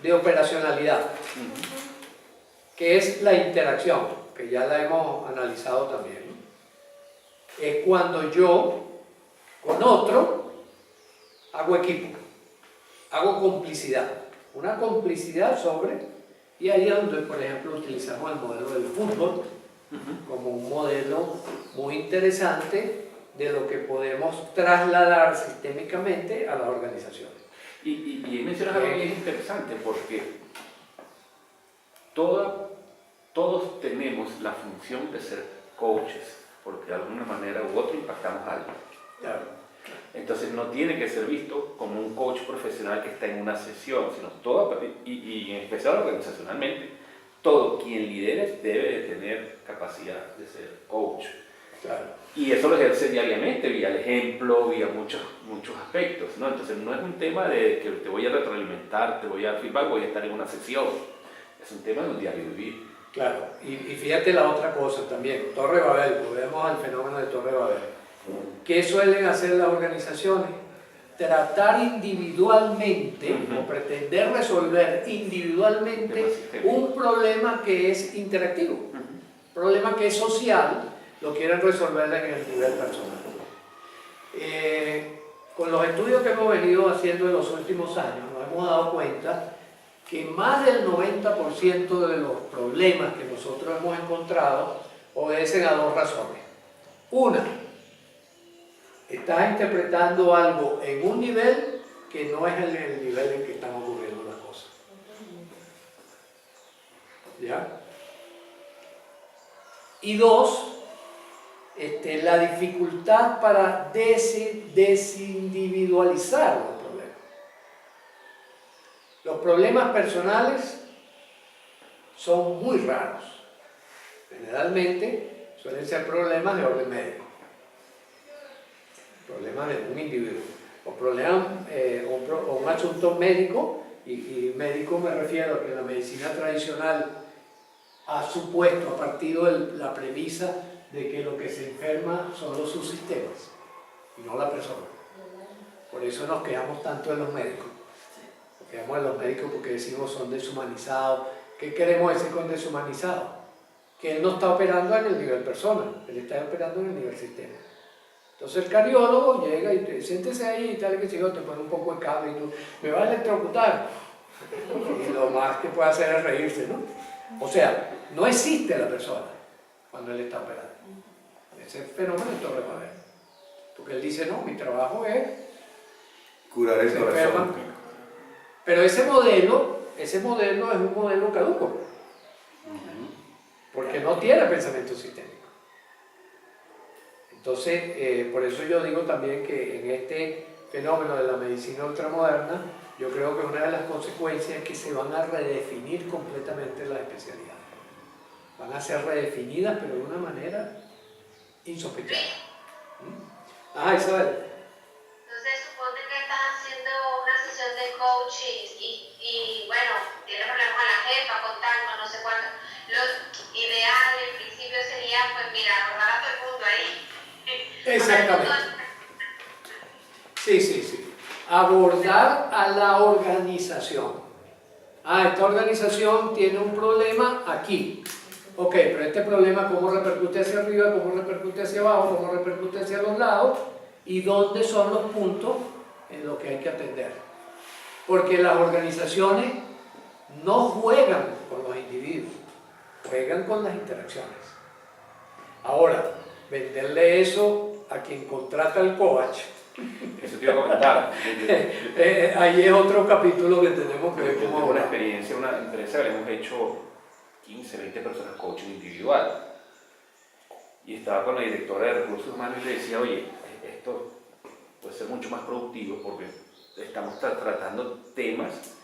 de operacionalidad, que es la interacción, que ya la hemos analizado también, ¿no? Es cuando yo con otro hago equipo, hago complicidad, una complicidad y ahí es donde, por ejemplo, utilizamos el modelo del fútbol como un modelo muy interesante de lo que podemos trasladar sistémicamente a las organizaciones. Y mencionas algo bien interesante, porque todos tenemos la función de ser coaches, porque de alguna manera u otra impactamos a alguien. Claro. Entonces no tiene que ser visto como un coach profesional que está en una sesión, sino y en especial organizacionalmente, todo quien lidere debe de tener capacidad de ser coach. Claro. Y eso lo ejerce diariamente, vía el ejemplo, vía muchos aspectos, ¿no? Entonces no es un tema de que te voy a retroalimentar, te voy a dar feedback, voy a estar en una sesión. Es un tema de un diario vivir. Claro, y fíjate la otra cosa también, Torre Babel, volvemos al fenómeno de Torre Babel. ¿Qué suelen hacer las organizaciones? Tratar individualmente o pretender resolver individualmente un problema que es interactivo, un problema que es social, lo quieren resolver en el nivel personal. Con los estudios que hemos venido haciendo en los últimos años, nos hemos dado cuenta que más del 90% de los problemas que nosotros hemos encontrado obedecen a dos razones. Una, estás interpretando algo en un nivel que no es el nivel en que están ocurriendo las cosas. ¿Ya? Y dos, la dificultad para desindividualizar los problemas. Los problemas personales son muy raros. Generalmente suelen ser problemas de orden médico. Problemas de un individuo, o problemas, o un asunto médico, y médico me refiero a que la medicina tradicional ha supuesto, ha partido la premisa de que lo que se enferma son los subsistemas, y no la persona. Por eso nos quejamos tanto de los médicos. Nos quejamos de los médicos porque decimos son deshumanizados. ¿Qué queremos decir con deshumanizado? Que él no está operando en el nivel persona, él está operando en el nivel sistema. Entonces el cardiólogo llega y te siéntese ahí y tal, que si yo te pone un poco de cable y tú, me va a electrocutar. Y lo más que puede hacer es reírse, ¿no? O sea, no existe la persona cuando él está operando. Ese fenómeno es Torre Babel. Porque él dice, no, mi trabajo es curar el corazón. Pero ese modelo es un modelo caduco. Porque no tiene pensamiento sistémico. Entonces, por eso yo digo también que en este fenómeno de la medicina ultramoderna, yo creo que una de las consecuencias es que se van a redefinir completamente las especialidades. Van a ser redefinidas, pero de una manera insospechada. Ajá, Isabel. Entonces, suponte que estás haciendo una sesión de coaching y bueno, tienes problemas con la jefa, con tal, con no sé cuánto. Lo ideal, en principio, sería, pues mira, abordar a todo el mundo ahí. Exactamente. Sí. Abordar a la organización. Esta organización tiene un problema aquí. Ok, pero este problema, ¿cómo repercute hacia arriba? ¿Cómo repercute hacia abajo? ¿Cómo repercute hacia los lados? ¿Y dónde son los puntos en los que hay que atender? Porque las organizaciones no juegan con los individuos, juegan con las interacciones. Ahora, venderle eso a quien contrata el coach. Eso te iba a comentar. Ahí es otro capítulo que tenemos que ver Yo cómo tengo una ahora. experiencia, una empresa que le hemos hecho 15, 20 personas coaching individual. Y estaba con la directora de recursos humanos y le decía, oye, esto puede ser mucho más productivo porque estamos tratando temas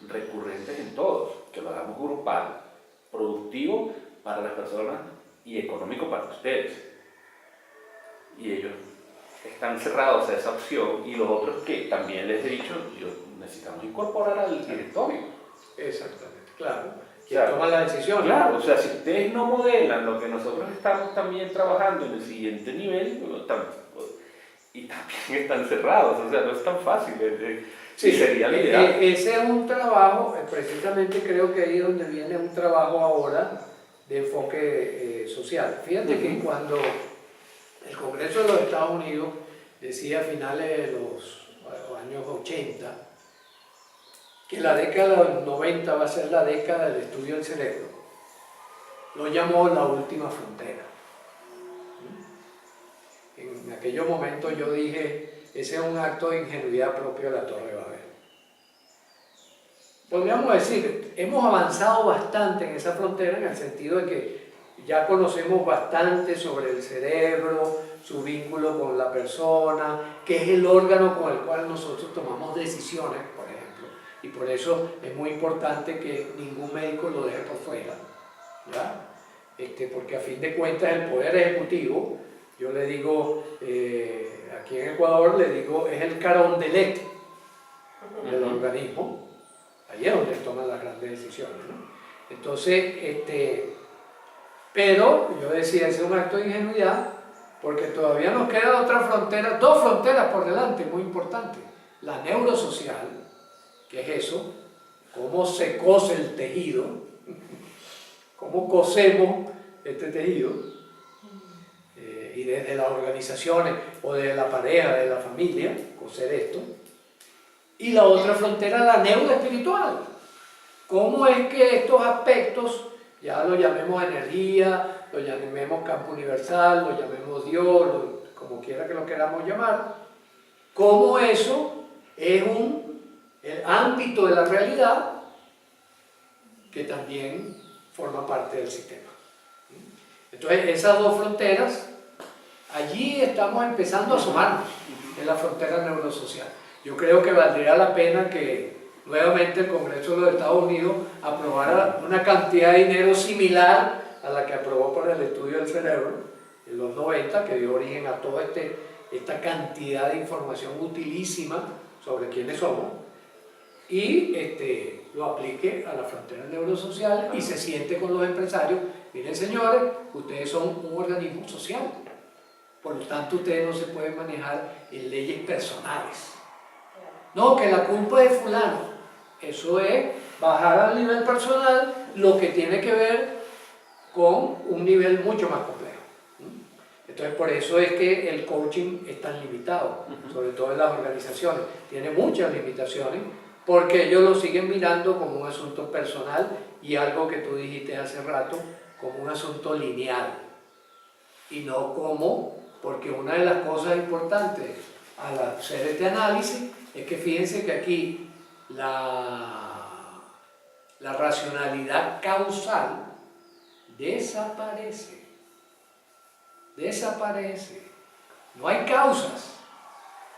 recurrentes en todos, que lo hagamos grupal, productivo para las personas y económico para ustedes. Y ellos están cerrados a esa opción, y los otros que también les he dicho, necesitamos incorporar al directorio. Exactamente, claro. O sea, Toma la decisión. Claro, o sea, si ustedes no modelan lo que nosotros estamos también trabajando en el siguiente nivel, y también están cerrados, o sea, no es tan fácil. Sí, sería la idea. Ese es un trabajo, precisamente creo que ahí es donde viene un trabajo ahora de enfoque social. Fíjate que cuando el Congreso de los Estados Unidos decía a finales de los años 80 que la década de los 90 va a ser la década del estudio del cerebro, lo llamó la última frontera. En aquellos momentos yo dije, ese es un acto de ingenuidad propio de la Torre de Babel. Podríamos decir, hemos avanzado bastante en esa frontera en el sentido de que ya conocemos bastante sobre el cerebro, su vínculo con la persona, que es el órgano con el cual nosotros tomamos decisiones, por ejemplo. Y por eso es muy importante que ningún médico lo deje por fuera, ¿ya? Porque a fin de cuentas el poder ejecutivo, yo le digo, aquí en Ecuador le digo, es el carondelet del organismo, ahí es donde toman las grandes decisiones, ¿no? Entonces, pero yo decía, ese es un acto de ingenuidad, porque todavía nos queda otra frontera, dos fronteras por delante, muy importantes. La neurosocial, que es eso, cómo se cose el tejido, cómo cosemos este tejido, y desde las organizaciones o de la pareja, de la familia, coser esto. Y la otra frontera, la neuroespiritual. ¿Cómo es que estos aspectos, ya lo llamemos energía, lo llamemos campo universal, lo llamemos Dios, como quiera que lo queramos llamar, cómo eso es el ámbito de la realidad que también forma parte del sistema? Entonces, esas dos fronteras, allí estamos empezando a asomarnos en la frontera neurosocial. Yo creo que valdría la pena que nuevamente el Congreso de los Estados Unidos aprobara una cantidad de dinero similar a la que aprobó para el estudio del cerebro en los 90, que dio origen a toda esta cantidad de información utilísima sobre quiénes somos, y lo aplique a la frontera neurosocial y se siente con los empresarios. Miren, señores, ustedes son un organismo social, por lo tanto ustedes no se pueden manejar en leyes personales. No, que la culpa es de fulano. Eso es bajar al nivel personal lo que tiene que ver con un nivel mucho más complejo. Entonces, por eso es que el coaching es tan limitado, sobre todo en las organizaciones. Tiene muchas limitaciones porque ellos lo siguen mirando como un asunto personal y algo que tú dijiste hace rato, como un asunto lineal. Y no como, porque una de las cosas importantes al hacer este análisis es que fíjense que aquí la racionalidad causal desaparece. No hay causas,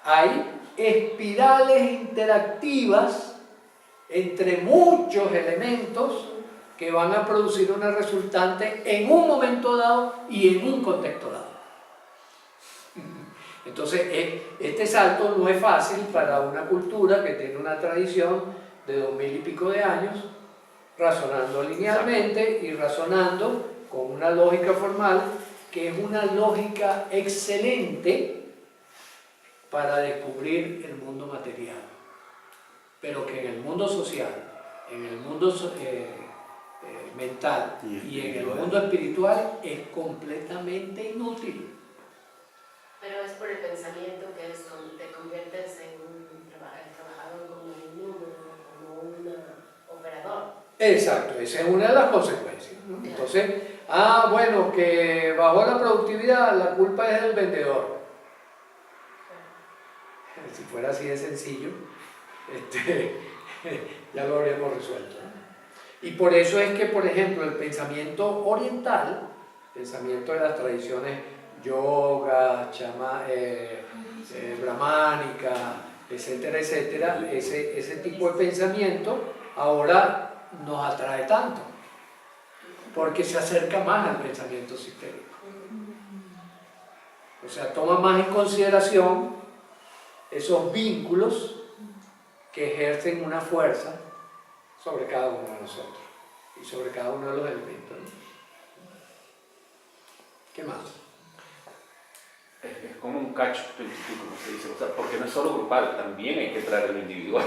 hay espirales interactivas entre muchos elementos que van a producir una resultante en un momento dado y en un contexto dado. Entonces, este salto no es fácil para una cultura que tiene una tradición de 2000 y pico de años, razonando linealmente y razonando con una lógica formal, que es una lógica excelente para descubrir el mundo material, pero que en el mundo social, en el mundo mental y en el mundo espiritual es completamente inútil. Pero es por el pensamiento que es donde te conviertes en un trabajador como un número, como un operador. Exacto, esa es una de las consecuencias, ¿no? Entonces, bueno, que bajó la productividad, la culpa es del vendedor. Si fuera así de sencillo, ya lo habríamos resuelto, ¿no? Y por eso es que, por ejemplo, el pensamiento oriental, pensamiento de las tradiciones yoga, brahmánica, etcétera, etcétera, ese tipo de pensamiento ahora nos atrae tanto, porque se acerca más al pensamiento sistémico. O sea, toma más en consideración esos vínculos que ejercen una fuerza sobre cada uno de nosotros y sobre cada uno de los elementos, ¿no? ¿Qué más? como un catch 22, como se dice, o sea, porque no es solo grupal, también hay que traer lo individual.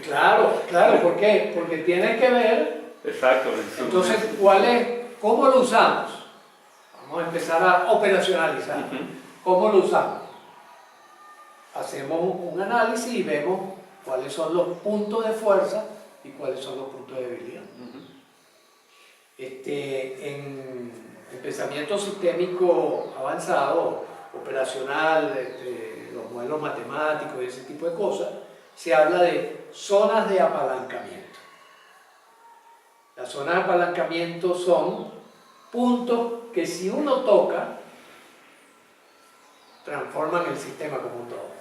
Claro, claro, ¿por qué? Porque tiene que ver, Exacto. entonces, ¿cómo lo usamos? Vamos a empezar a operacionalizar. ¿Cómo lo usamos? Hacemos un análisis y vemos cuáles son los puntos de fuerza y cuáles son los puntos de debilidad. En pensamiento sistémico avanzado, operacional, los modelos matemáticos y ese tipo de cosas, se habla de zonas de apalancamiento. Las zonas de apalancamiento son puntos que si uno toca, transforman el sistema como un todo.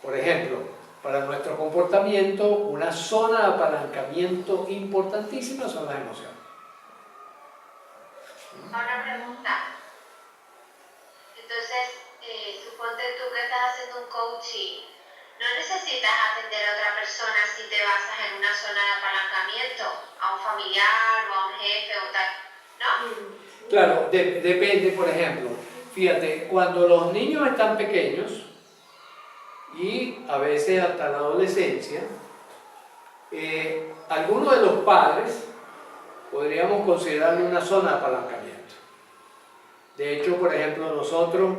Por ejemplo, para nuestro comportamiento, una zona de apalancamiento importantísima son las emociones. Una pregunta. Entonces, suponte tú que estás haciendo un coaching, no necesitas atender a otra persona si te basas en una zona de apalancamiento, a un familiar o a un jefe o tal, ¿no? Claro, depende, por ejemplo, fíjate, cuando los niños están pequeños y a veces hasta la adolescencia, algunos de los padres podríamos considerarle una zona de apalancamiento. De hecho, por ejemplo, nosotros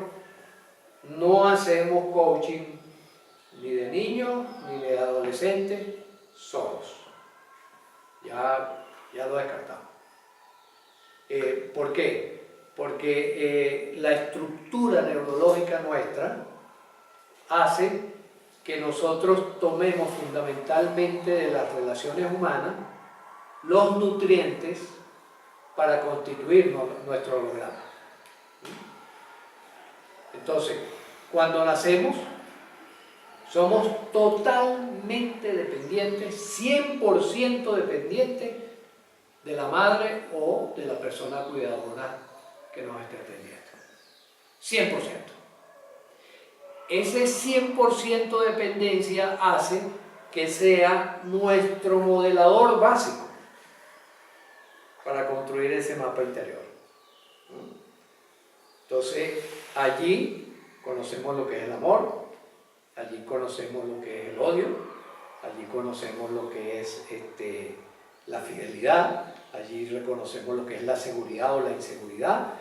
no hacemos coaching ni de niños ni de adolescentes solos. Ya lo descartamos. ¿Por qué? Porque la estructura neurológica nuestra hace que nosotros tomemos fundamentalmente de las relaciones humanas los nutrientes para constituir nuestro holograma. Entonces, cuando nacemos, somos totalmente dependientes, 100% dependientes de la madre o de la persona cuidadora que nos esté atendiendo. 100%. Ese 100% de dependencia hace que sea nuestro modelador básico para construir ese mapa interior. Entonces, allí conocemos lo que es el amor, allí conocemos lo que es el odio, allí conocemos lo que es la fidelidad, allí reconocemos lo que es la seguridad o la inseguridad,